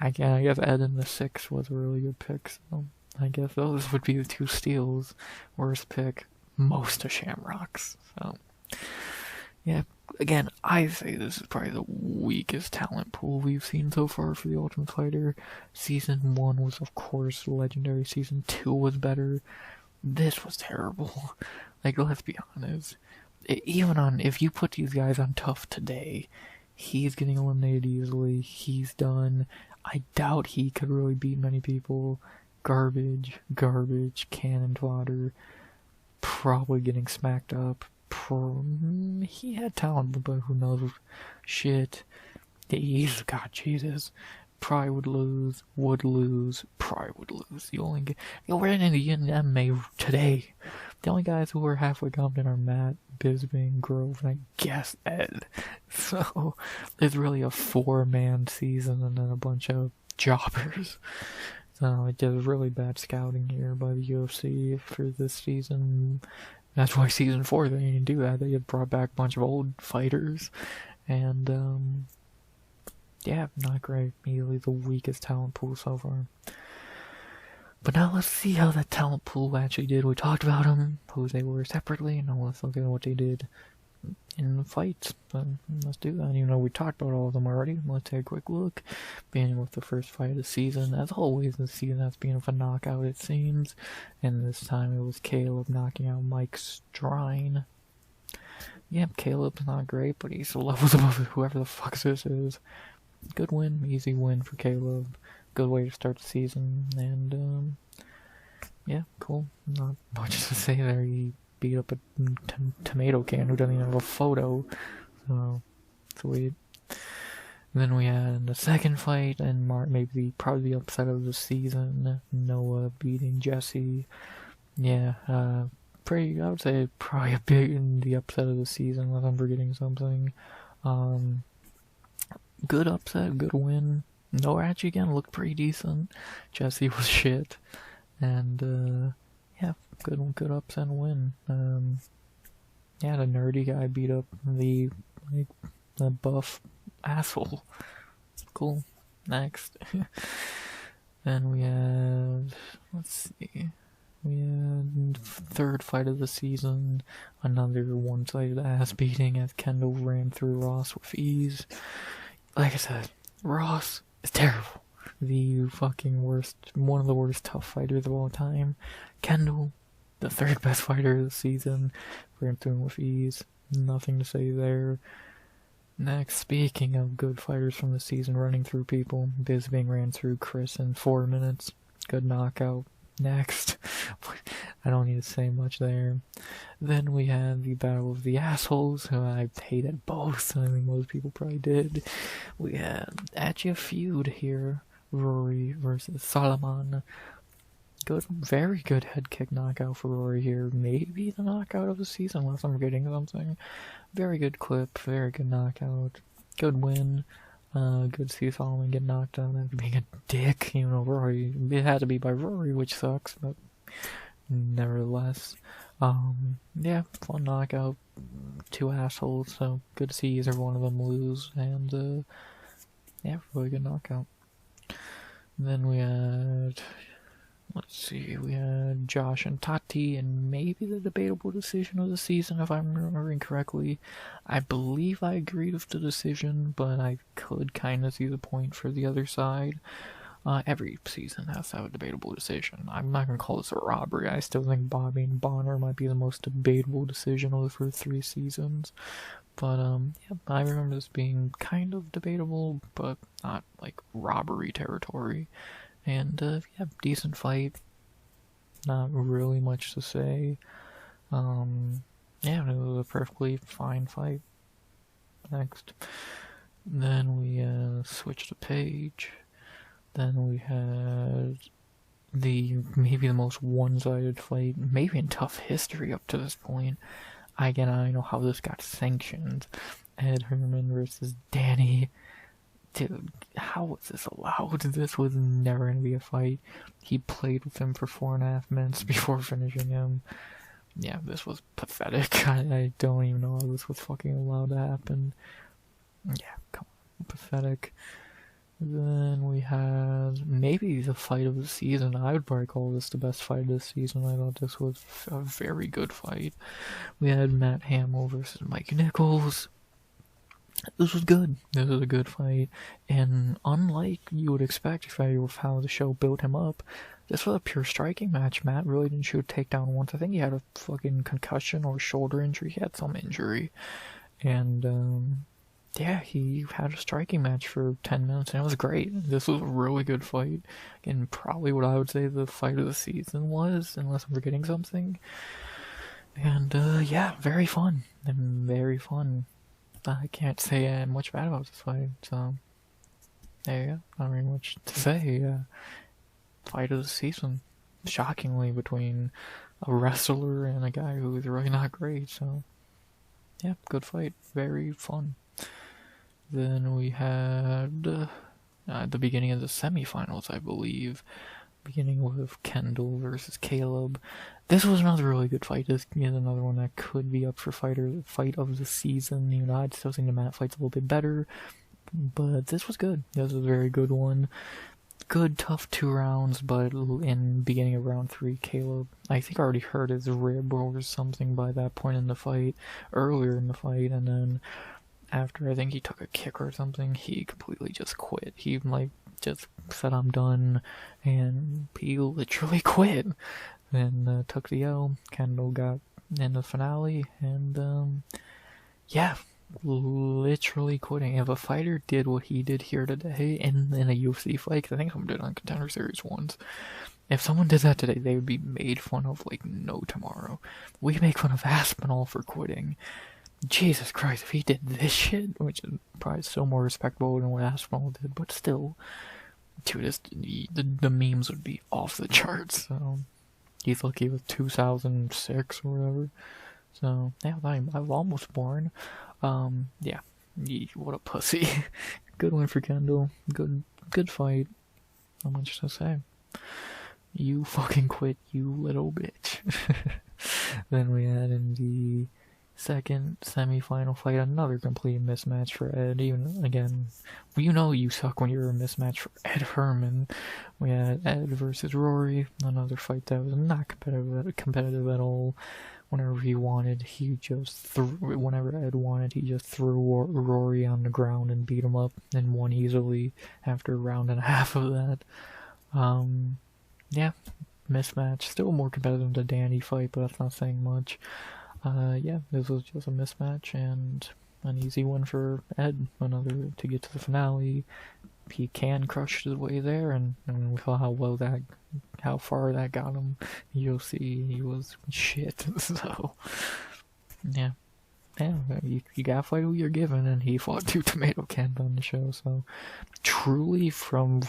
I guess Ed in the 6th was a really good pick, so I guess those would be the 2 steals. Worst pick, most of Shamrocks. So yeah, again, I say this is probably the weakest talent pool we've seen so far for the Ultimate Fighter. Season 1 was, of course, legendary. Season 2 was better. This was terrible. Like, let's be honest. If you put these guys on TuF today, he's getting eliminated easily. He's done. I doubt he could really beat many people. Garbage, cannon fodder. Probably getting smacked up. He had talent, but who knows? Shit. He's, God, Jesus. Probably would lose. We're in the MMA today. The only guys who are halfway competent are Matt, Bisping, Grove, and I guess Ed. So it's really a 4-man season and then a bunch of jobbers. So it does really bad scouting here by the UFC for this season. That's why season 4 they didn't do that. They had brought back a bunch of old fighters, and yeah, not great. Easily the weakest talent pool so far. But now let's see how that talent pool actually did. We talked about them, who they were separately, and now let's look at what they did in the fights. So let's do that. Even though we talked about all of them already, let's take a quick look. Beginning with the first fight of the season. As always, the season has been a knockout, it seems. And this time it was Caleb knocking out Mike Strine. Yep, Caleb's not great, but he's levels above whoever the fuck this is. Good win, easy win for Caleb. Good way to start the season, and yeah, cool. Not much to say there. He beat up a tomato can who doesn't even have a photo, so sweet. And then we had the second fight, and probably the upset of the season. Noah beating Jesse. Yeah, I would say probably a big in the upset of the season, unless I'm forgetting something. Good upset, good win. Noah actually again looked pretty decent. Jesse was shit, and yeah, good upset and win. Yeah, the nerdy guy beat up the buff asshole. Cool. Next, then we had, let's see, we had third fight of the season. Another one-sided ass beating as Kendall ran through Ross with ease. Like I said, Ross is terrible. The fucking worst, one of the worst TuF fighters of all time. Kendall, the third best fighter of the season, ran through him with ease. Nothing to say there. Next, speaking of good fighters from the season running through people, Bisping ran through Chris in 4 minutes. Good knockout. Next. I don't need to say much there. Then we had the Battle of the Assholes, who I hated both. I think most people probably did. We had actually a feud here. Rory versus Solomon. Good, very good head kick knockout for Rory here. Maybe the knockout of the season, unless I'm forgetting something. Very good clip, very good knockout. Good win. Good to see Solomon get knocked out after being a dick. You know, Rory, it had to be by Rory, which sucks, but nevertheless. Yeah, fun knockout. Two assholes, so good to see either one of them lose, and, yeah, really good knockout. And then we had, let's see, we had Josh and Tati, and maybe the debatable decision of the season, if I'm remembering correctly. I believe I agreed with the decision, but I could kind of see the point for the other side. Every season has to have a debatable decision. I'm not going to call this a robbery. I still think Bobby and Bonner might be the most debatable decision of the first 3 seasons. But, yeah, I remember this being kind of debatable, but not, like, robbery territory. And, yeah, decent fight. Not really much to say. Yeah, it was a perfectly fine fight. Next. Then we, switched the page. Then we had maybe the most one-sided fight, maybe in TuF history up to this point. I don't know how this got sanctioned. Ed Herman versus Danny. Dude, how was this allowed? This was never going to be a fight. He played with him for 4.5 minutes before finishing him. Yeah, this was pathetic. I don't even know how this was fucking allowed to happen. Yeah, come on. Pathetic. Then we had maybe the fight of the season. I would probably call this the best fight of the season. I thought this was a very good fight. We had Matt Hamill versus Mike Nichols. This was good. This was a good fight. And unlike you would expect if I were how the show built him up, this was a pure striking match. Matt really didn't shoot a takedown once. I think he had a fucking concussion or shoulder injury. He had some injury. And, yeah, he had a striking match for 10 minutes, and it was great. This was a really good fight, and probably what I would say the fight of the season was, unless I'm forgetting something. And, yeah, very fun. I can't say much bad about this fight, so there you go. Not very much to say. Fight of the season, shockingly, between a wrestler and a guy who is really not great, so yeah, good fight. Very fun. Then we had at the beginning of the semifinals, I believe, beginning with Kendall versus Caleb. This was another really good fight. This is another one that could be up for fight of the season. You know, I'd still think the Matt fight's a little bit better, but this was good. This was a very good one. Good, tough 2 rounds, but in beginning of round 3, Caleb, I think, already hurt his rib or something by that point in the fight, earlier in the fight, and then after I think he took a kick or something, he completely just quit. He, like, just said, I'm done, and he literally quit, and took the L. Kendall got in the finale, and, yeah, literally quitting. If a fighter did what he did here today in a UFC fight, 'cause I think someone did on Contender Series once, if someone did that today, they would be made fun of like no tomorrow. We make fun of Aspinall for quitting. Jesus Christ, if he did this shit, which is probably still more respectable than what Aspinall did, but still, dude, the memes would be off the charts. So he's lucky with 2006 or whatever. So yeah, I was almost born. Yeah, what a pussy. Good win for Kendall. Good fight. Not much to say. You fucking quit, you little bitch. Then we had in the second semi-final fight another complete mismatch for Ed. Even again, you know you suck when you're a mismatch for Ed Herman. We had Ed versus Rory. Another fight that was not competitive at all. Whenever he wanted, he just threw. Whenever Ed wanted, he just threw Rory on the ground and beat him up and won easily after a round and a half of that. Yeah, mismatch. Still more competitive than the Danny fight, but that's not saying much. Yeah, this was just a mismatch and an easy one for Ed. Another to get to the finale. He can crush his way there, and we saw how far that got him. You'll see he was shit. So yeah, yeah, you gotta fight who you're given, and he fought 2 tomato cans on the show, so truly from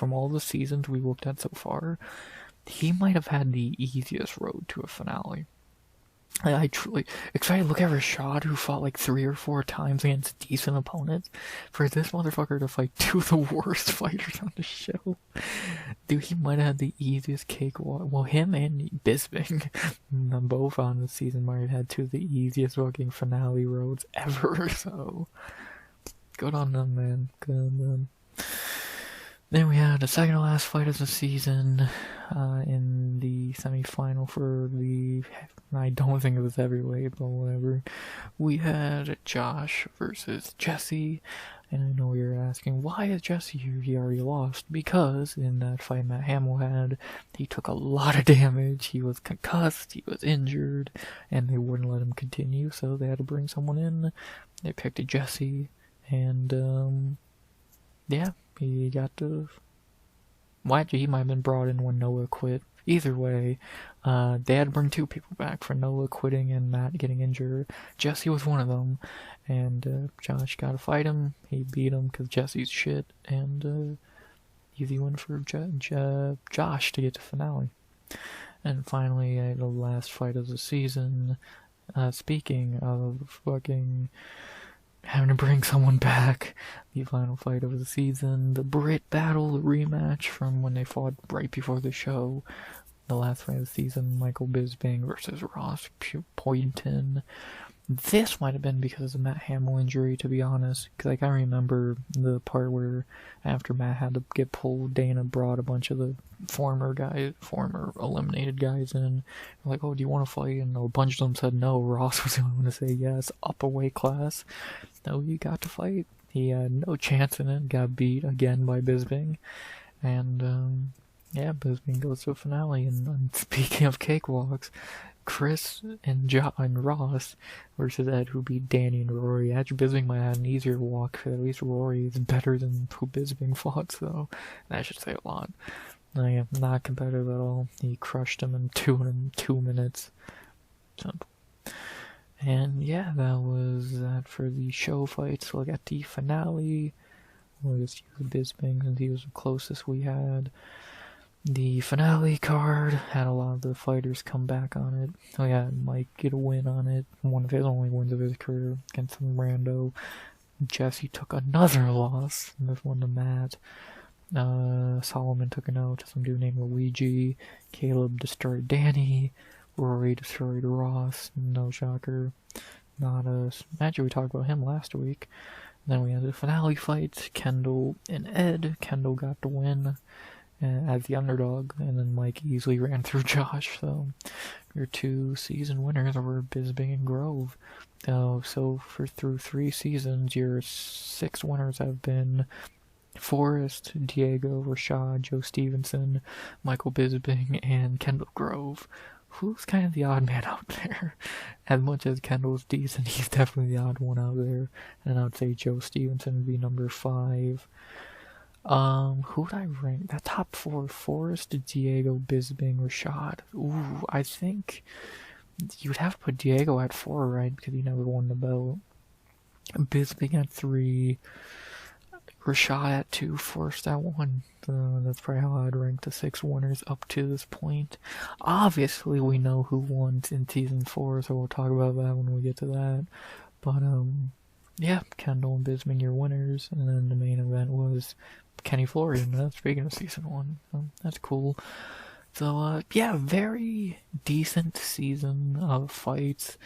all the seasons we looked at so far, he might have had the easiest road to a finale. I truly excited. Look at Rashad, who fought like 3 or 4 times against decent opponents. For this motherfucker to fight 2 of the worst fighters on the show, dude, he might have had the easiest cakewalk. Well, him and Bisping, both on the season, might have had 2 of the easiest fucking finale roads ever. So, good on them, man. Good on them. Then we had the second to last fight of the season in the semi-final for the... I don't think it was heavyweight, but whatever. We had Josh versus Jesse, and I know you're asking, why is Jesse here? He already lost. Because in that fight Matt Hamill had, he took a lot of damage, he was concussed, he was injured, and they wouldn't let him continue, so they had to bring someone in. They picked Jesse, and yeah, he got to... Well, actually, he might have been brought in when Noah quit. Either way, they had to bring 2 people back for Noah quitting and Matt getting injured. Jesse was one of them, and Josh got to fight him. He beat him because Jesse's shit, and easy win for Josh to get to finale. And finally, the last fight of the season. Speaking of fucking having to bring someone back, the final fight of the season, the Brit Battle, the rematch from when they fought right before the show, the last fight of the season, Michael Bisping versus Ross Poynton. This might have been because of the Matt Hamill injury, to be honest, because I remember the part where after Matt had to get pulled, Dana brought a bunch of the former eliminated guys in. Like, oh, do you want to fight? And a bunch of them said no. Ross was the only one to say yes, up a weight class. No, he got to fight. He had no chance in it, got beat again by Bisping. And, yeah, Bisping goes to a finale. And speaking of cakewalks, Chris and Ross versus Ed, who beat Danny and Rory. Actually, Bisping might have an easier walk, because at least Rory is better than who Bisping fought, so that should say a lot. Yeah, not competitive at all. He crushed him in 2 minutes. So, and yeah, that was that for the show fights. Look at the finale. We'll just use Bisping since he was the closest we had. The finale card had a lot of the fighters come back on it. Oh yeah, Mike get a win on it. One of his only wins of his career against some rando. Jesse took another loss. This one to Matt. Solomon took an L to some dude named Luigi. Caleb destroyed Danny. Rory destroyed Ross. No shocker. Not us. Actually, we talked about him last week. Then we had the finale fights. Kendall and Ed. Kendall got the win as the underdog, and then Mike easily ran through Josh. So your 2 season winners were Bisping and Grove. So through 3 seasons, your 6 winners have been Forrest, Diego, Rashad, Joe Stevenson, Michael Bisping, and Kendall Grove. Who's kind of the odd man out there? As much as Kendall's decent, he's definitely the odd one out there. And I would say Joe Stevenson would be number 5. Who would I rank? That top 4, Forrest, Diego, Bisping, Rashad. Ooh, I think you'd have to put Diego at 4, right? Because he never won the belt. Bisping at 3, Rashad at 2, Forrest at 1. So that's probably how I'd rank the 6 winners up to this point. Obviously, we know who won in season 4, so we'll talk about that when we get to that. But, yeah, Kendall and Bisping, your winners, and then the main event was Kenny Florian, speaking of season 1, that's cool. So, yeah, very decent season of fights.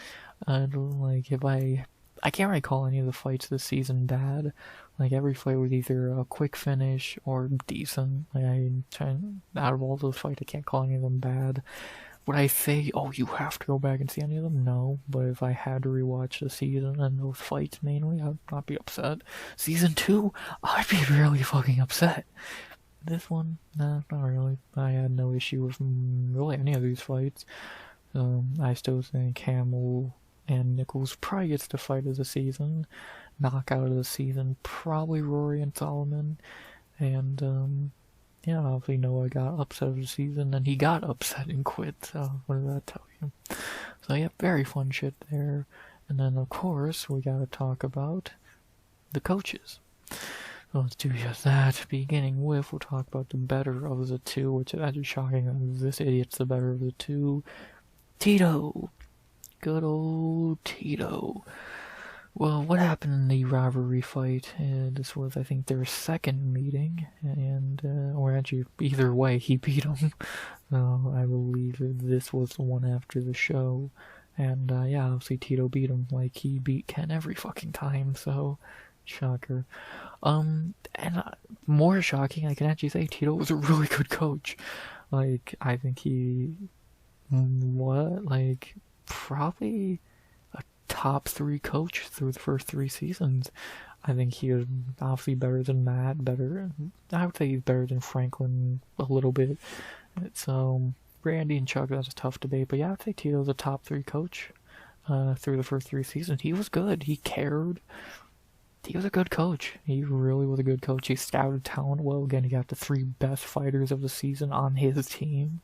Like, I can't really call any of the fights this season bad. Like, every fight was either a quick finish or decent. Like, out of all those fights, I can't call any of them bad. Would I say, oh, you have to go back and see any of them? No, but if I had to rewatch the season and those fights mainly, I'd not be upset. Season 2, I'd be really fucking upset. This one, nah, not really. I had no issue with really any of these fights. I still think Hamill and Nichols probably gets the fight of the season. Knockout of the season, probably Rory and Solomon. And, yeah, obviously Noah got upset of the season, and he got upset and quit, so what does that tell you? So yeah, very fun shit there. And then, of course, we gotta talk about the coaches. So let's do just that. Beginning with, we'll talk about the better of the two, which is actually shocking. This idiot's the better of the two. Tito! Good old Tito. Well, what happened in the rivalry fight? This was, I think, their second meeting, and or actually, either way, he beat him. I believe this was the one after the show, and yeah, obviously Tito beat him like he beat Ken every fucking time. So, shocker. And more shocking, I can actually say Tito was a really good coach. Like, I think he, probably top 3 coach through the first 3 seasons. I think he was obviously better than Matt, I would say he's better than Franklin a little bit. So, Randy and Chuck, that's a tough debate, but yeah, I'd say Tito's a top 3 coach through the first 3 seasons. He was good, he cared, he was a good coach. He really was a good coach. He scouted talent well. Again, he got the 3 best fighters of the season on his team.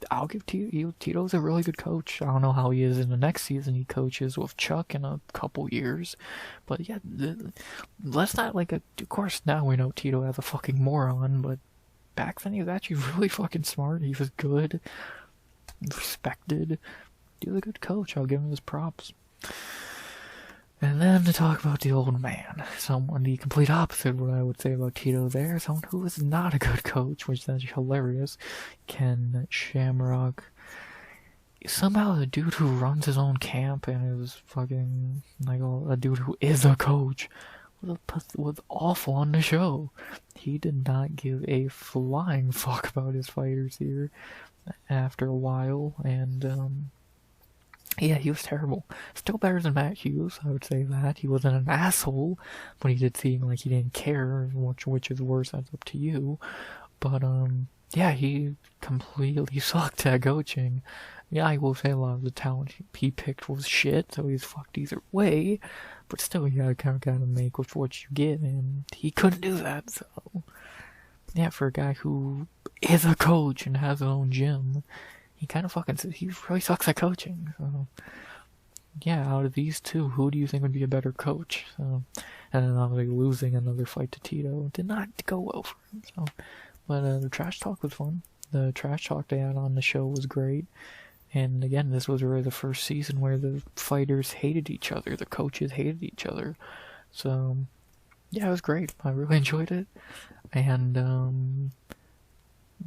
I'll give Tito's a really good coach. I don't know how he is in the next season. He coaches with Chuck in a couple years. But yeah, let's not of course now we know Tito as a fucking moron, but back then he was actually really fucking smart. He was good, respected. He was a good coach. I'll give him his props. And then to talk about the old man, someone the complete opposite of what I would say about Tito there, someone who is not a good coach, which is actually hilarious, Ken Shamrock. Somehow the dude who runs his own camp and is fucking, like, a dude who is a coach, was awful on the show. He did not give a flying fuck about his fighters here after a while, and, yeah, he was terrible. Still better than Matt Hughes, I would say that. He wasn't an asshole, but he did seem like he didn't care, which is worse, that's up to you. But, yeah, he completely sucked at coaching. Yeah, I will say a lot of the talent he picked was shit, so he's fucked either way. But still, you gotta make with what you get, and he couldn't do that, so... Yeah, for a guy who is a coach and has his own gym... He kind of he really sucks at coaching, so... Yeah, out of these two, who do you think would be a better coach? So, and then obviously losing another fight to Tito did not go well for him, so... But the trash talk was fun. The trash talk they had on the show was great. And again, this was really the first season where the fighters hated each other, the coaches hated each other. So, yeah, it was great. I really enjoyed it. And,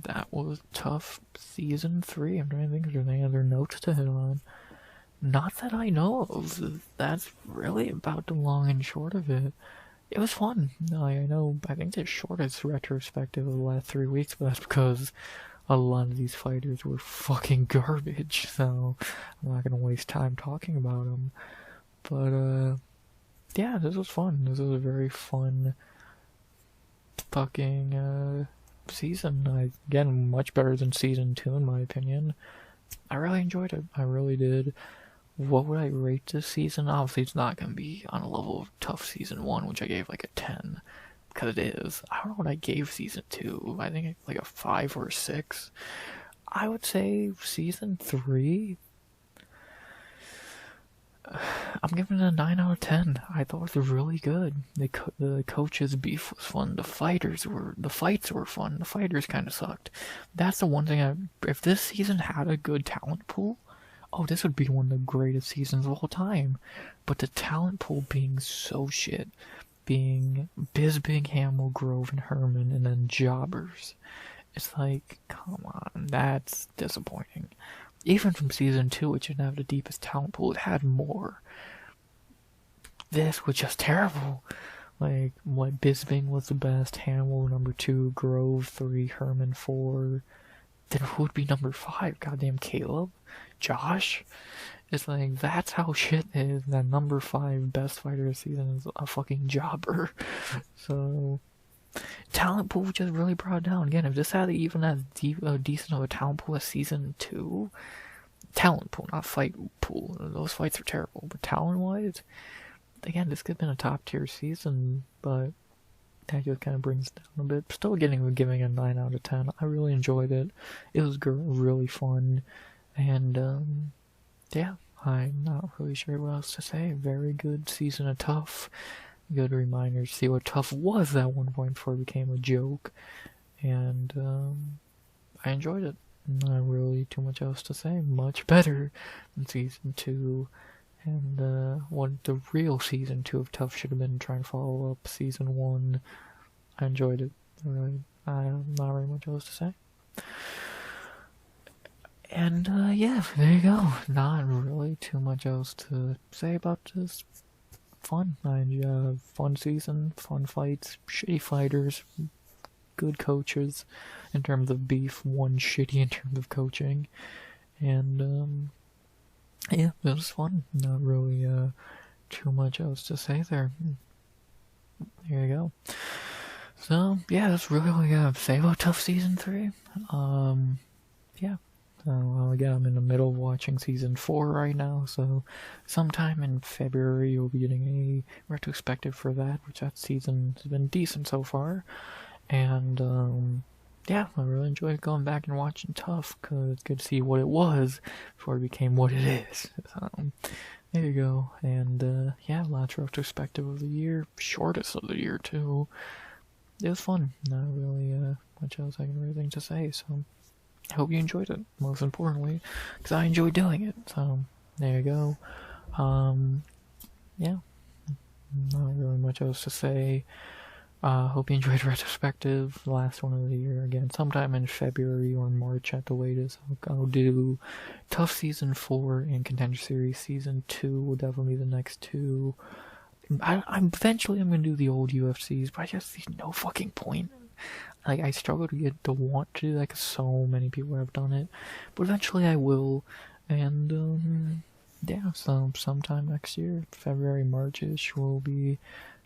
that was TuF Season 3. I'm trying to think if there's any other notes to hit on. Not that I know of. That's really about the long and short of it. It was fun. I think the shortest retrospective of the last 3 weeks, but that's because a lot of these fighters were fucking garbage, so I'm not gonna waste time talking about them. But, yeah, this was fun. This was a very fun fucking, season. Again, much better than season 2 in my opinion. I really enjoyed it. I really did. What would I rate this season? Obviously it's not going to be on a level of TuF season 1, which I gave like a 10, because it is. I don't know what I gave season 2. I think like a 5 or a 6. I would say season 3, I'm giving it a 9 out of 10. I thought it was really good. The coach's beef was fun. The fights were fun. The fighters kind of sucked. That's the one thing if this season had a good talent pool, oh, this would be one of the greatest seasons of all time. But the talent pool being so shit, being Bisping, Hamill, Grove, and Herman, and then jobbers, it's like, come on, that's disappointing. Even from season 2, which didn't have the deepest talent pool, it had more. This was just terrible. Like, Bisping was the best, Hamill number 2, Grove 3, Herman 4. Then who would be number 5? Goddamn Caleb? Josh? It's like, that's how shit is. That number 5 best fighter of the season is a fucking jobber. So... talent pool just really brought it down. Again, if this had even as decent of a talent pool as season 2, talent pool, not fight pool, those fights are terrible, but talent-wise, again, this could have been a top-tier season, but that just kind of brings it down a bit. Still giving a 9 out of 10. I really enjoyed it. It was really fun, and, yeah, I'm not really sure what else to say. Very good season of TuF. Good reminder to see what TuF was at one point before it became a joke. And I enjoyed it. Not really too much else to say. Much better than season 2. And what the real season 2 of TuF should have been, trying to follow up season 1. I enjoyed it. Really, I have not very much else to say. And yeah, there you go. Not really too much else to say about this. Fun. Fun season, fun fights, shitty fighters, good coaches in terms of beef, one shitty in terms of coaching. And yeah, it was fun. Not really too much else to say there. There you go. So yeah, that's really all I got to say about TuF Season 3. Yeah. Well, again, I'm in the middle of watching Season 4 right now, so sometime in February you'll be getting a retrospective for that, which that season has been decent so far. And yeah, I really enjoyed going back and watching TuF, because it's good to see what it was before it became what it is. There you go. And yeah, last retrospective of the year, shortest of the year too. It was fun. Not really much else I can really think to say, so I hope you enjoyed it, most importantly, because I enjoyed doing it. So there you go. Yeah, not really much else to say. Hope you enjoyed retrospective, last one of the year. Again, sometime in February or March at the latest. I'll do TuF Season 4 and Contender Series Season 2 will definitely be the next two. Eventually I'm gonna do the old UFCs, but I just see no fucking point. Like, I struggle to get to want to do that because so many people have done it, but eventually I will. And yeah, so sometime next year, February, March-ish, we'll be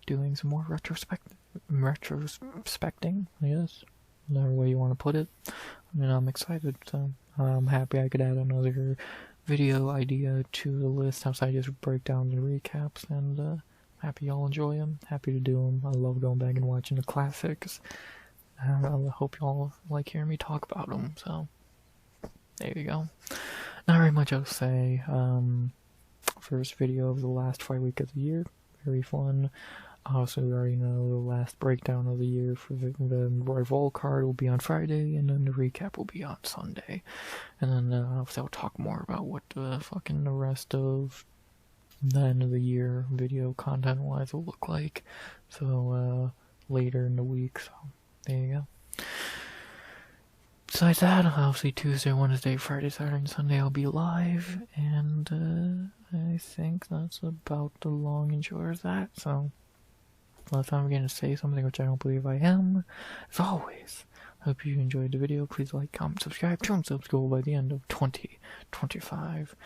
doing some more retrospecting, I guess, whatever way you want to put it. I mean, I'm excited, so I'm happy I could add another video idea to the list outside just breakdowns and recaps, and happy y'all enjoy them, happy to do them. I love going back and watching the classics. I hope y'all like hearing me talk about them, so there you go. Not very much else to say. First video of the last fight week of the year, very fun. Also, we already know the last breakdown of the year for the Royval card will be on Friday, and then the recap will be on Sunday. And then I'll talk more about what the rest of the end of the year video content-wise will look like. So later in the week. So there you go. Besides that, obviously Tuesday, Wednesday, Friday, Saturday, and Sunday I'll be live, and I think that's about the long and short of that. So last time I'm going to say something which I don't believe I am. As always, I hope you enjoyed the video. Please like, comment, subscribe, turn subs goal by the end of 2025.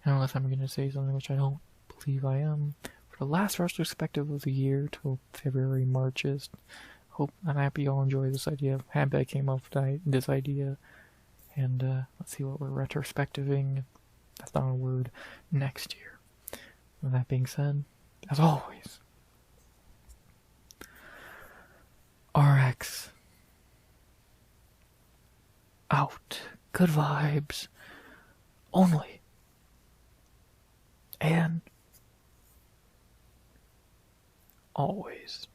And unless I'm going to say something which I don't believe I am, for the last retrospective of the year till February, March-ish, I'm happy y'all enjoy this idea. I'm happy I came up with this idea. And let's see what we're retrospectiving. That's not a word. Next year. With that being said, as always, RX out. Good vibes only. And always.